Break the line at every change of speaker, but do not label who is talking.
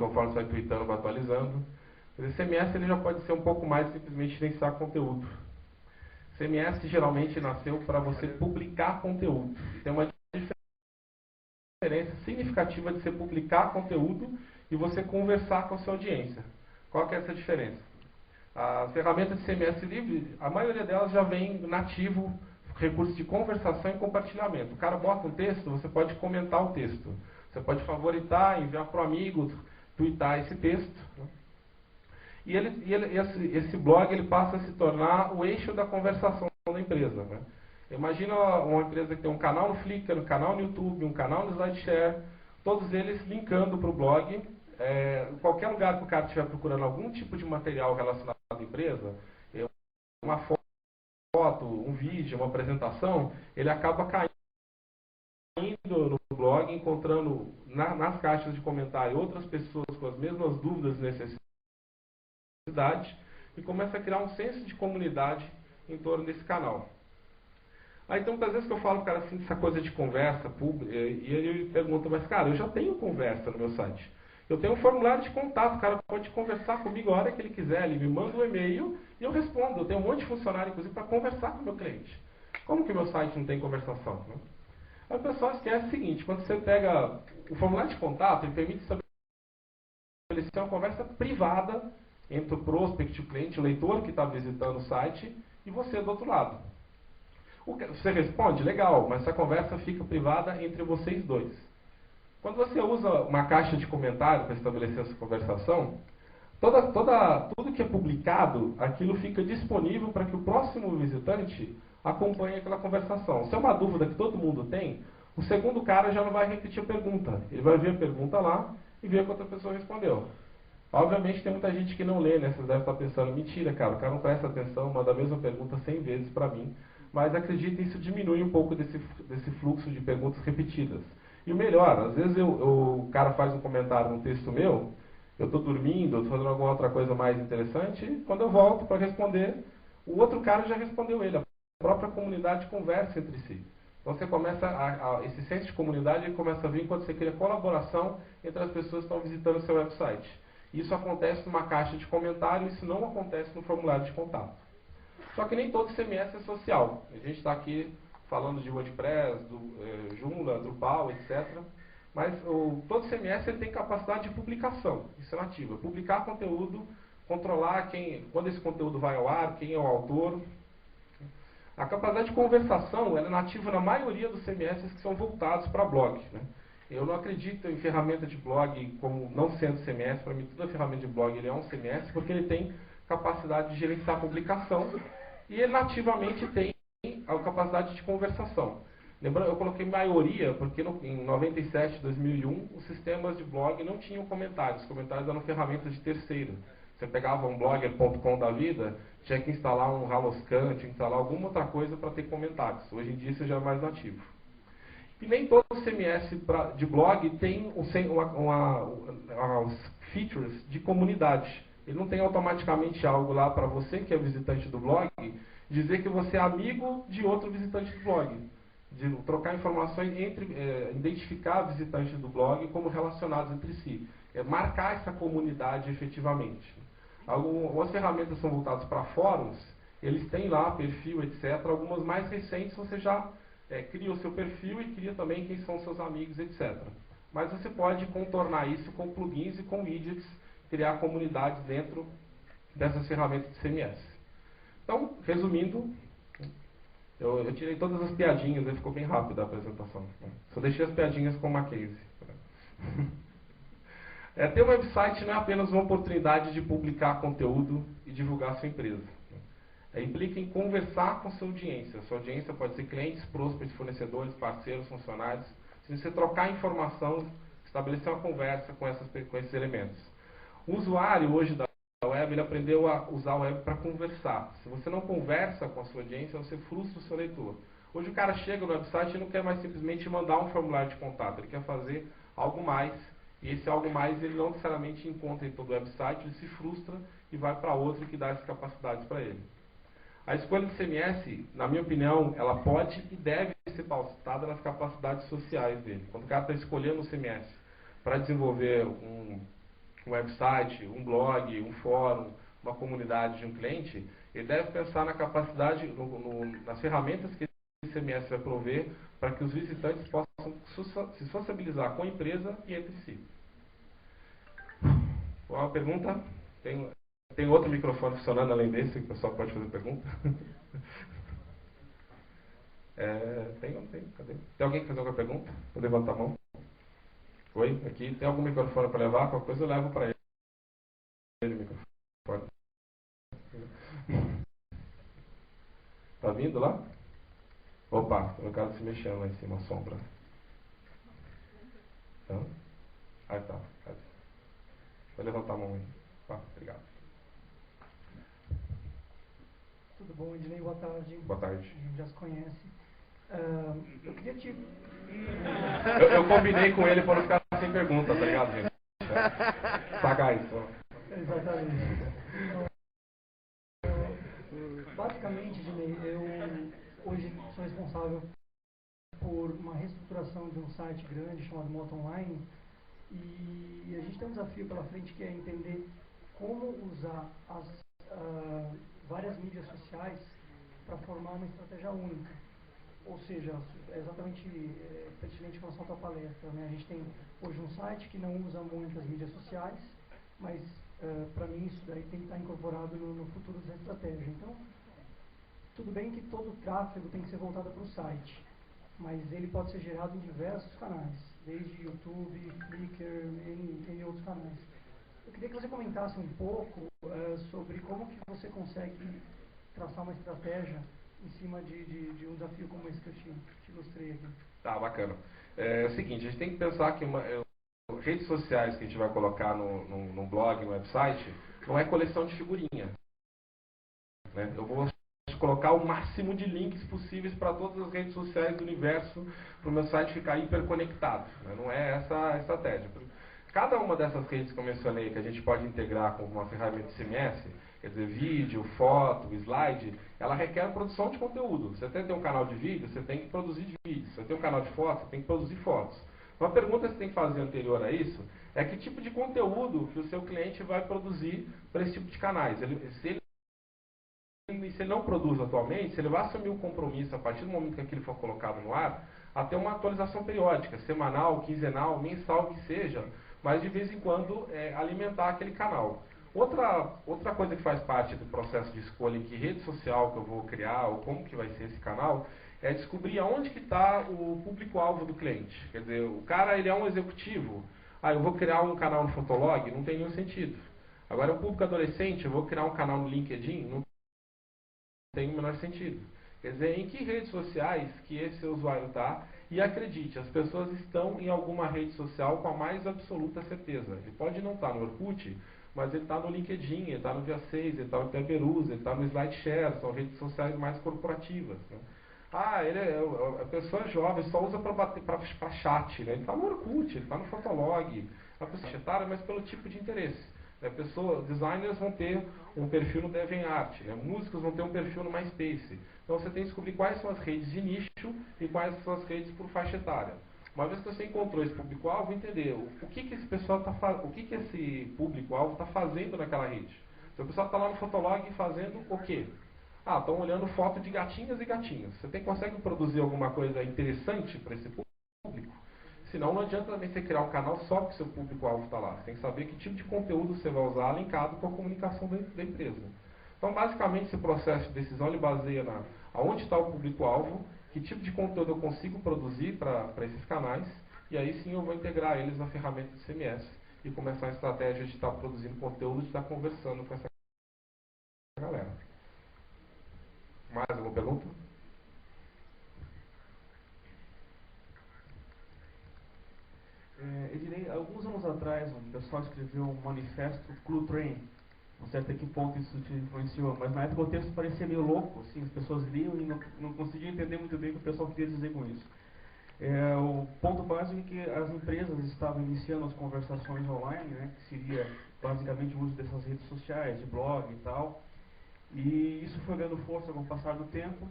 conforme você vai tweetando, vai atualizando. Mas o CMS ele já pode ser um pouco mais simplesmente gerenciar conteúdo. O CMS geralmente nasceu para você publicar conteúdo. Tem uma diferença significativa de você publicar conteúdo e você conversar com a sua audiência. Qual que é essa diferença? As ferramentas de CMS livre, a maioria delas já vem nativo, recurso de conversação e compartilhamento. O cara bota um texto, você pode comentar o texto. Você pode favoritar, enviar para o amigo, twittar esse texto. E esse blog ele passa a se tornar o eixo da conversação da empresa. Né? Imagina uma empresa que tem um canal no Flickr, um canal no YouTube, um canal no SlideShare, todos eles linkando para o blog. Em qualquer lugar que o cara estiver procurando algum tipo de material relacionado à empresa, uma foto, um vídeo, uma apresentação, ele acaba caindo no blog, encontrando nas caixas de comentário outras pessoas com as mesmas dúvidas e necessidades, e começa a criar um senso de comunidade em torno desse canal. Aí então, muitas vezes que eu falo para o cara assim, essa coisa de conversa pública, e ele pergunta, mas cara, eu já tenho conversa no meu site. Eu tenho um formulário de contato, o cara pode conversar comigo a hora que ele quiser, ele me manda um e-mail e eu respondo. Eu tenho um monte de funcionário, inclusive, para conversar com o meu cliente. Como que o meu site não tem conversação? Né? Aí o pessoal esquece o seguinte, quando você pega o formulário de contato, ele permite estabelecer uma conversa privada entre o prospect, o cliente, o leitor que está visitando o site e você do outro lado. Você responde, legal, mas essa conversa fica privada entre vocês dois. Quando você usa uma caixa de comentário para estabelecer essa conversação, tudo que é publicado, aquilo fica disponível para que o próximo visitante acompanhe aquela conversação. Se é uma dúvida que todo mundo tem, o segundo cara já não vai repetir a pergunta. Ele vai ver a pergunta lá e ver o que outra pessoa respondeu. Obviamente tem muita gente que não lê, né? Vocês devem estar pensando, mentira, cara, o cara não presta atenção, manda a mesma pergunta 100 vezes para mim. Mas acreditem, isso diminui um pouco desse fluxo de perguntas repetidas. E o melhor, às vezes o cara faz um comentário no texto meu, eu estou dormindo, estou fazendo alguma outra coisa mais interessante, e quando eu volto para responder, o outro cara já respondeu ele. A própria comunidade conversa entre si. Então você começa, esse senso de comunidade ele começa a vir quando você cria colaboração entre as pessoas que estão visitando o seu website. Isso acontece numa caixa de comentário, isso não acontece no formulário de contato. Só que nem todo CMS é social. A gente está aqui falando de WordPress, Joomla, Drupal, etc. Mas todo CMS ele tem capacidade de publicação, isso é nativo. Publicar conteúdo, controlar quando esse conteúdo vai ao ar, quem é o autor. A capacidade de conversação ela é nativa na maioria dos CMS que são voltados para blog. Né? Eu não acredito em ferramenta de blog como não sendo CMS. Para mim, toda ferramenta de blog ele é um CMS porque ele tem capacidade de gerenciar a publicação e ele nativamente tem a capacidade de conversação. Lembrando, eu coloquei maioria porque em 97, 2001, os sistemas de blog não tinham comentários. Os comentários eram ferramentas de terceiro. Você pegava um blogger.com da vida, tinha que instalar um Haloscan, tinha que instalar alguma outra coisa para ter comentários. Hoje em dia isso já é mais nativo. E nem todo CMS de blog tem umas features de comunidade. Ele não tem automaticamente algo lá para você, que é visitante do blog, dizer que você é amigo de outro visitante do blog. De trocar informações identificar visitantes do blog como relacionados entre si. Marcar essa comunidade efetivamente. Algumas ferramentas são voltadas para fóruns, eles têm lá perfil, etc. Algumas mais recentes você já cria o seu perfil e cria também quem são seus amigos, etc. Mas você pode contornar isso com plugins e com widgets, criar comunidades dentro dessas ferramentas de CMS. Então, resumindo, eu tirei todas as piadinhas, aí ficou bem rápida a apresentação. Só deixei as piadinhas com uma case. Ter um website não é apenas uma oportunidade de publicar conteúdo e divulgar a sua empresa. Implica em conversar com sua audiência. Sua audiência pode ser clientes, prospects, fornecedores, parceiros, funcionários. Se você trocar informação, estabelecer uma conversa com esses elementos. O usuário hoje da web, ele aprendeu a usar a web para conversar. Se você não conversa com a sua audiência, você frustra o seu leitor. Hoje o cara chega no website e não quer mais simplesmente mandar um formulário de contato. Ele quer fazer algo mais. E esse algo mais ele não necessariamente encontra em todo o website, ele se frustra e vai para outro que dá essas capacidades para ele. A escolha de CMS, na minha opinião, ela pode e deve ser pautada nas capacidades sociais dele. Quando o cara está escolhendo o CMS para desenvolver um website, um blog, um fórum, uma comunidade de um cliente, ele deve pensar na capacidade, nas ferramentas que esse CMS vai prover para que os visitantes possam se sociabilizar com a empresa e entre si. Qual a pergunta? Tem outro microfone funcionando além desse, que o pessoal pode fazer pergunta? Cadê? Tem alguém que fazer alguma pergunta? Vou levantar a mão. Oi, aqui. Tem algum microfone para levar? Qualquer coisa eu levo para ele o microfone. Tá vindo lá? Opa, o cara se mexendo lá em cima, a sombra. Então, aí tá. Cadê? Vou levantar a mão aí. Obrigado.
Tudo bom, Ednei? Boa tarde.
Boa tarde.
A gente já se conhece. Eu queria te...
eu combinei com ele para não ficar sem pergunta, tá ligado, gente? Sagaz.
Exatamente. Basicamente, Ednei, eu hoje sou responsável por uma reestruturação de um site grande chamado Moto Online, e a gente tem um desafio pela frente que é entender como usar as várias mídias sociais para formar uma estratégia única. Ou seja, é exatamente pertinente com a sua palestra, né? A gente tem hoje um site que não usa muitas mídias sociais, mas para mim isso daí tem que estar incorporado no futuro da estratégia. Então, tudo bem que todo o tráfego tem que ser voltado para o site, mas ele pode ser gerado em diversos canais, desde YouTube, Flickr, N outros canais. Eu queria que você comentasse um pouco sobre como que você consegue traçar uma estratégia em cima de um desafio como esse que eu te ilustrei aqui.
Tá, bacana. É o seguinte, a gente tem que pensar que redes sociais que a gente vai colocar no blog, no website, não é coleção de figurinha. Né? Eu vou colocar o máximo de links possíveis para todas as redes sociais do universo para o meu site ficar hiperconectado. Né? Não é essa a estratégia. Cada uma dessas redes que eu mencionei, que a gente pode integrar com uma ferramenta de CMS, quer dizer, vídeo, foto, slide, ela requer produção de conteúdo. Você tem um canal de vídeo, você tem que produzir vídeos. Você tem um canal de foto, você tem que produzir fotos. Uma pergunta que você tem que fazer anterior a isso é que tipo de conteúdo que o seu cliente vai produzir para esse tipo de canais. Se ele não produz atualmente, se ele vai assumir o compromisso a partir do momento que aquilo for colocado no ar, a ter uma atualização periódica, semanal, quinzenal, mensal, que seja, mas de vez em quando alimentar aquele canal. Outra coisa que faz parte do processo de escolha em que rede social que eu vou criar, ou como que vai ser esse canal, é descobrir aonde que está o público-alvo do cliente. Quer dizer, o cara ele é um executivo, eu vou criar um canal no Fotolog, não tem nenhum sentido. Agora, o público adolescente, eu vou criar um canal no LinkedIn, não tem o menor sentido. Quer dizer, em que redes sociais que esse usuário está, e acredite, as pessoas estão em alguma rede social com a mais absoluta certeza. Ele pode não estar no Orkut, mas ele está no LinkedIn, ele está no Via6, ele está no Teberus, ele está no SlideShare, são redes sociais mais corporativas. Né? A pessoa jovem só usa para chat, né? Ele está no Orkut, ele está no Fotolog, a pessoa etária, mas pelo tipo de interesse. Designers vão ter um perfil no DeviantArt, né? Músicos vão ter um perfil no MySpace. Então você tem que descobrir quais são as redes de nicho e quais são as redes por faixa etária. Uma vez que você encontrou esse público-alvo, entender o que esse pessoal o que esse público-alvo está fazendo naquela rede. Se o pessoal está lá no Fotolog fazendo o quê? Estão olhando foto de gatinhas e gatinhos. Você consegue produzir alguma coisa interessante para esse público? Senão não adianta também você criar um canal só porque o seu público-alvo está lá. Você tem que saber que tipo de conteúdo você vai usar linkado com a comunicação da empresa. Então, basicamente, esse processo de decisão ele baseia aonde está o público-alvo, que tipo de conteúdo eu consigo produzir para esses canais, e aí sim eu vou integrar eles na ferramenta de CMS e começar a estratégia de estar produzindo conteúdo, de estar conversando com essa galera. Mais alguma pergunta?
Ednei, alguns anos atrás, um pessoal escreveu um manifesto Clue Train. Não sei até que ponto isso te influenciou, mas na época o texto parecia meio louco, assim, as pessoas liam e não conseguiam entender muito bem o que o pessoal queria dizer com isso. O ponto básico é que as empresas estavam iniciando as conversações online, né, que seria basicamente o uso dessas redes sociais, de blog e tal, e isso foi ganhando força com o passar do tempo.